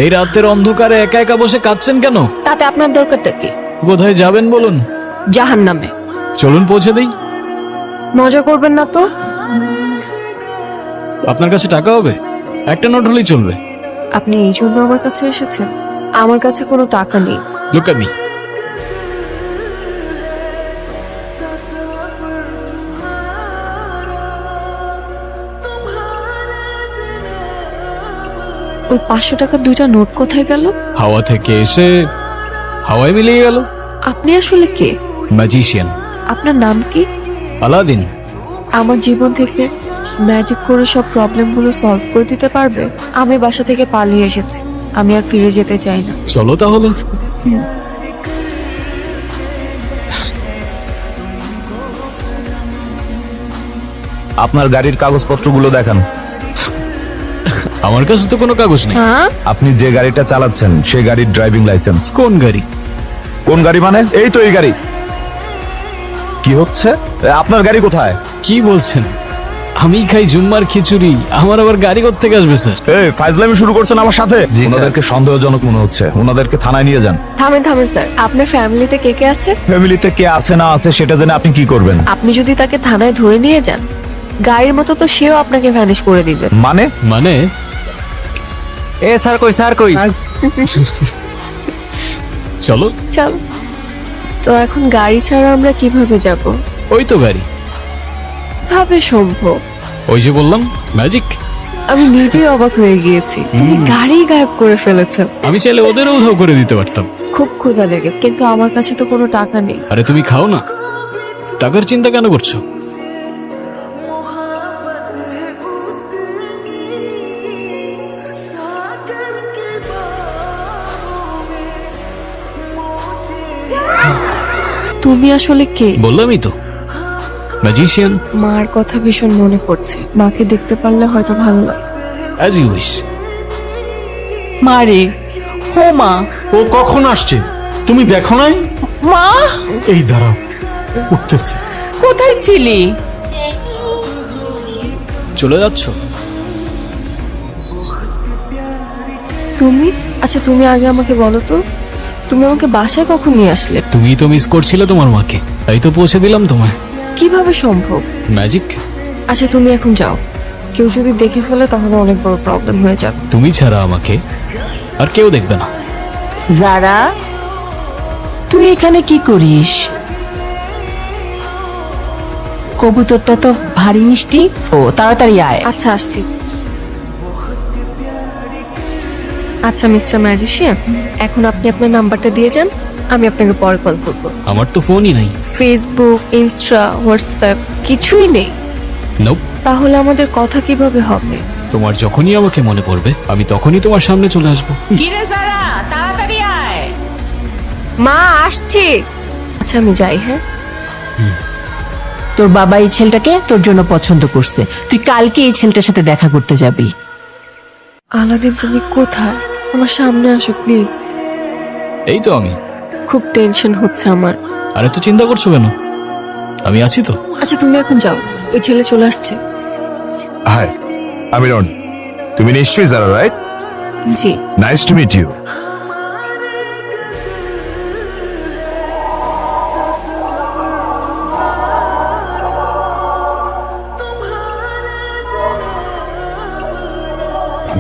এই রাতের অন্ধকারে একা একা বসে কাঁদছেন কেন? তাতে আপনার দরকারটা কি? কোথায় যাবেন বলুন? জাহান্নামে। চলুন পৌঁছে দেই। মজা করবেন না তো? আপনার কাছে টাকা হবে? একটা নোট হলেই চলবে। আপনি এই জন্য আমার কাছে এসেছেন? আমার কাছে কোনো টাকা নেই। Look at me. ওই 500 টাকার 2টা নোট কোথায় গেল? হাওয়া থেকে এসে হাওয়ায় মিলিয়ে গেল। আপনি আসলে কে? ম্যাজিশিয়ান। আপনার নাম কি? আলাদিন। আমার জীবন থেকে ম্যাজিক করে সব প্রবলেমগুলো সলভ করে দিতে পারবে? আমি বাসা থেকে পালিয়ে এসেছি, আমি আর ফিরে যেতে চাই না। চলো তাহলে। আপনার গাড়ির কাগজপত্রগুলো দেখান। আমার কাছে তো কোনো কাগজ নেই। হ্যাঁ, আপনি যে গাড়িটা চালাচ্ছেন সেই গাড়ির ড্রাইভিং লাইসেন্স। কোন গাড়ি? কোন গাড়ি মানে? এই তো এই গাড়ি। কি হচ্ছে? আপনার গাড়ি কোথায়? কি বলছেন? আমি খাই জুম্মার খিচুড়ি, আমার আবার গাড়ি কোত্থেকে আসবে স্যার? এই ফাইজলামি শুরু করছেন আমার সাথে? জি, স্যার। ওনাদেরকে সন্দেহজনক মনে হচ্ছে, ওনাদেরকে থানায় নিয়ে যান। থামেন থামেন স্যার, আপনার ফ্যামিলিতে কে কে আছে? ফ্যামিলিতে কে আছে না আছে সেটা জেনে আপনি কি করবেন? আপনি যদি তাকে থানায় ধরে নিয়ে যান, গাড়ির মতো তো সেও আপনাকে ভ্যানিশ করে দিবে। মানে? মানে এ স্যার কই, স্যার কই? চলো। চল। তো এখন গাড়ি ছাড়া আমরা কিভাবে যাব? ওই তো গাড়ি। ভাবে সম্ভব? ওই যে বললাম ম্যাজিক। আমি নিজেই অবাক হয়ে গিয়েছি, তুমি গাড়ি গায়েব করে ফেলেছো। আমি চাইলে ওদেরও উধাও করে দিতে পারতাম। খুব ক্ষুধা লেগে, কিন্তু আমার কাছে তো কোনো টাকা নেই। আরে তুমি খাও না, টাকার চিন্তা কেন করছো? তুমি আসলে কে? বললামই তো, ম্যাজিশিয়ান। মার কথা ভীষণ মনে পড়ছে, মাকে দেখতে পারলে হয়তো ভালো লাগে। As you wish. মারে, ও মা, ও কখন আসছে তুমি দেখো নাই? মা এই দাঁড়াও, উঠতেছে। কোথায় ছিলি? চলে যাচ্ছ? তুমি? আচ্ছা তুমি আগে আমাকে বলো তো, তুমি আমাকে বাসায় কখন নিয়ে আসলে? তুমি তো মিস করছিলে তোমার মাকে, তাই তো পৌঁছে দিলাম তোমায়। কিভাবে সম্ভব? ম্যাজিক। আচ্ছা তুমি এখন যাও, কেউ যদি দেখে ফেলে তাহলে অনেক বড় প্রবলেম হয়ে যাবে। তুমি ছাড়া আমাকে আর কেউ দেখবে না। যারা, তুই এখানে কি করিস? কবুতরটা তো ভারী মিষ্টি। ও তাড়াতাড়ি আয়। আচ্ছা আসছি। আচ্ছা মিস্টার ম্যাজিশিয়ান, এখন আপনি আপনার নাম্বারটা দিয়ে যান, আমি আপনাকে পরে কল করব। আমার তো ফোনই নাই। ফেসবুক, ইনস্টা, হোয়াটসঅ্যাপ কিছুই নেই। নোপ। তাহলে আমাদের কথা কিভাবে হবে? তোমার যখনই আমাকে মনে পড়বে আমি তখনই তোমার সামনে চলে আসবো। কিরে যারা, তাড়াতাড়ি আয়। মা আসছি। আচ্ছা আমি যাই। হ্যাঁ, তোর বাবা এই ছেলেটাকে তোর জন্য পছন্দ করছে, তুই কালকে এই ছেলেটার সাথে দেখা করতে যাবি। আলাদিন তুমি কোথায়? আমার সামনে আসো প্লিজ। এই তো আমি। খুব টেনশন হচ্ছে আমার। আরে তো চিন্তা করছো কেন, আমি আছি তো। আচ্ছা তুমি এখন যাও, ওই ছেলে চলে আসছে। হাই, আমি রনি। তুমি নিশ্চয়ই যারা, রাইট? জি। Nice to meet you.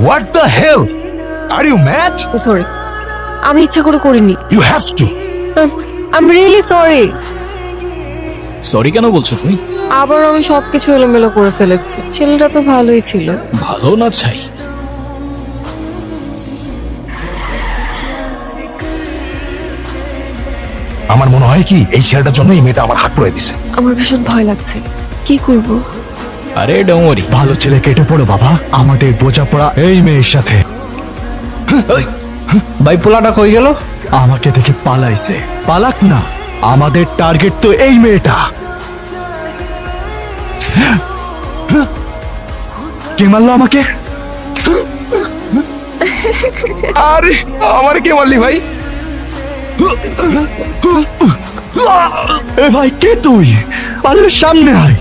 What the hell? Are you mad? Sorry, আমি ইচ্ছা করে করিনি। You have to. I am really sorry. Sorry কেন বলছো তুমি? আবার আমি সবকিছু এলোমেলো করে ফেলেছি। ছেলেটা তো ভালোই ছিল। ভালো না চাই? আমার মনে হয় কি এই ছেলেটার জন্য এই মেয়েটা আমার হাত পড়ে দিছে। আমার ভীষণ ভয় লাগছে, কি করব? আরে ডোমরি, ভালো ছেলে কেটে পড়ো বাবা, আমাদের বোঝাপড়া এই মেয়ের সাথে। ভাই পোলাটা কই গেল? আমাকে দেখে পালাইছে। পালাক না, আমাদের টার্গেট তো এই মেয়েটা। কে মারলো আমাকে? আরে আমারে কে মারলি ভাই? এ ভাই কে তুই? পারলে সামনে আয়।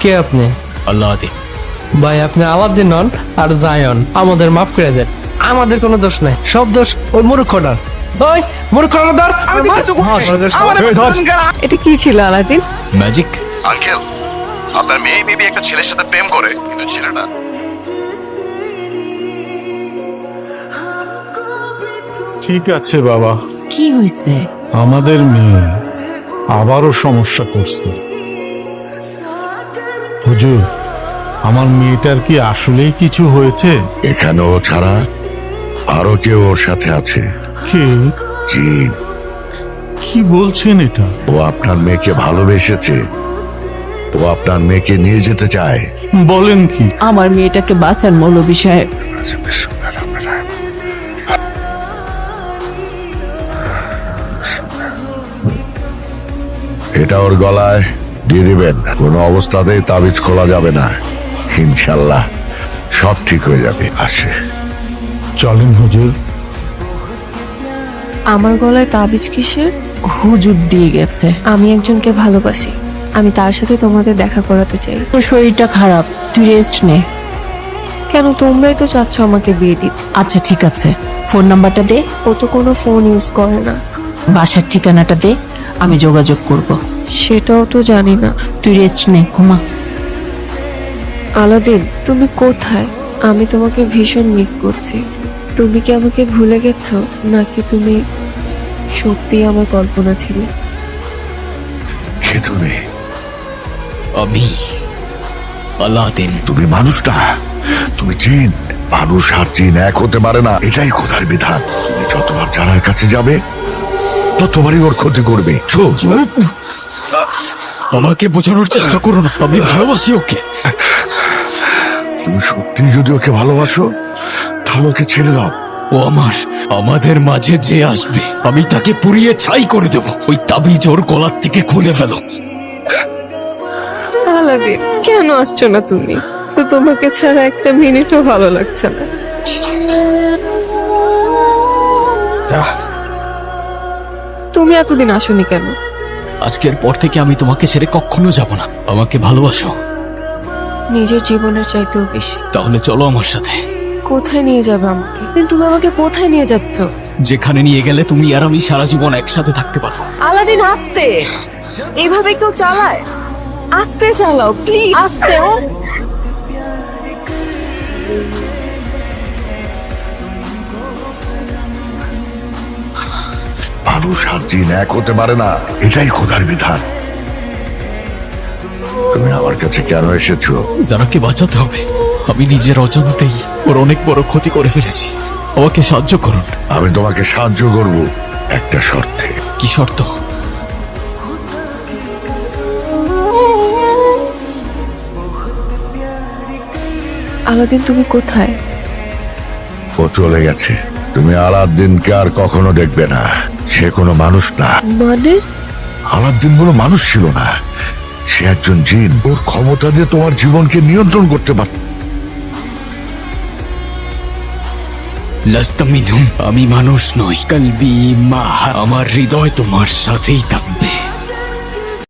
কে আপনি? আল্লাহ আদি। ভাই আপনি আলাদিন নন আর জায়ন, আমাদের মাফ করে দেন। আমাদের কোনো দোষ নাই, সব দোষ ওই মূর্খটার। ওই মূর্খটার ধর। এটা কি ছিল আলাদিন? ম্যাজিক। আঙ্কেল, আপনার মেয়ে বেবি একটা ছেলের সাথে প্রেম করে, কিন্তু ছেলেটা ঠিক আছে বাবা, কি হয়েছে? আমাদের মেয়ে আবারও সমস্যা করছে। হুজুর, আমার মেয়েটার কি আসলেই কিছু হয়েছে? এখানে ও ছাড়া আরো কেউ ওর সাথে আছে। কে? জিন। কি বলছেন এটা? ও আপনার মেয়েকে ভালোবেসেছে, ও আপনার মেয়েকে নিয়ে যেতে চায়। বলেন কি? আমার মেয়েটাকে বাঁচান মৌলভী সাহেব। এটা ওর গলায় দিয়ে দিবেন, কোনো অবস্থাতেই তাবিজ খোলা যাবে না। ইনশাল্লাহ সব ঠিক হয়ে যাবে। আসে। চলেন হুজুর। আমার গলায় তাবিজ কিসের? হুজুর দিয়ে গেছে। আমি একজনকে ভালোবাসি, আমি তার সাথে তোমাদের দেখা করাতে চাই। তোর শরীরটা খারাপ, তুই রেস্ট নে। কেন, তোমরাই তো চাচ্ছ আমাকে বিয়ে দিতে। আচ্ছা ঠিক আছে, ফোন নাম্বারটা দে, ও তো কোনো ফোন ইউজ করে না। বাসার ঠিকানাটা দে, আমি যোগাযোগ করব। সেটাও তো জানি না। তুই রেস্ট নে, ঘুমা। আলাদিন, তুমি কোথায়? আমি তোমাকে ভীষণ মিস করছি। তুমি কি আমাকে ভুলে গেছো, নাকি তুমি সত্যি আমার কল্পনা ছিলে? কে তুমি? আমি আলাদিন। তুমি মানুষ না, তুমি জিন। মানুষ আর জিন এক হতে পারে না, এটাই খোদার বিধান। তুমি যতবার জানার কাছে যাবে ততবারই ওর ক্ষতি করবে। চুপ। আমাকে বোঝানোর চেষ্টা করো না, আমি ভালোবাসি ওকে। তুমি সত্যি যদি ওকে ভালোবাসো তাহলে ওকে ছেড়ে দাও। ও আমাদের মাঝে যে আসবে আমি তাকে পুড়িয়ে ছাই করে দেব। ওই তাবিজ ওর গলার থেকে খুলে ফেলো। আলাদিন, কেন আসছো না তুমি? তো তোমাকে ছাড়া একটা মিনিটও ভালো লাগছে না। তুমি এতদিন আসোনি কেন? আজকের পর থেকে আমি তোমাকে ছেড়ে কখনো যাব না। আমাকে ভালোবাসো? নিজের জীবনের চাইতেও বেশি। তাহলে চলো আমার সাথে। কোথায় নিয়ে যাবে আমাকে? তুমি আমাকে কোথায় নিয়ে যাচ্ছ? যেখানে নিয়ে গেলে তুমি আর আমি সারা জীবন একসাথে থাকতে পারবো। আলাদিন, আস্তে। এভাবে কেউ চালায়? আস্তে চালাও প্লিজ, আস্তে। ও মানুষ আর জিন এক হতে পারে না, এটাই খোদার বিধান। তুমি আমার কাছে কেন এসেছো? যারাকে বাঁচাতে হবে। আমি নিজের অজান্তেই ওর অনেক বড় ক্ষতি করে ফেলেছি। আমাকে সাহায্য করুন। আমি তোমাকে সাহায্য করব একটা শর্তে। কি শর্ত? আলাদিন, তুমি কোথায়? ও চলে গেছে। তুমি আলাদ্দিনকে আর কখনো দেখবে না। সে কোনো মানুষ না। মানে? আলাদ্দিন কোনো মানুষ ছিল না, সে একজন জিন। ওর ক্ষমতা দিয়ে তোমার জীবনকে নিয়ন্ত্রণ করতে পারত। লাস্তা মিনহুম। আমি মানুষ নই। কলবি মা, আমার হৃদয় তোমার সাথেই থাকবে।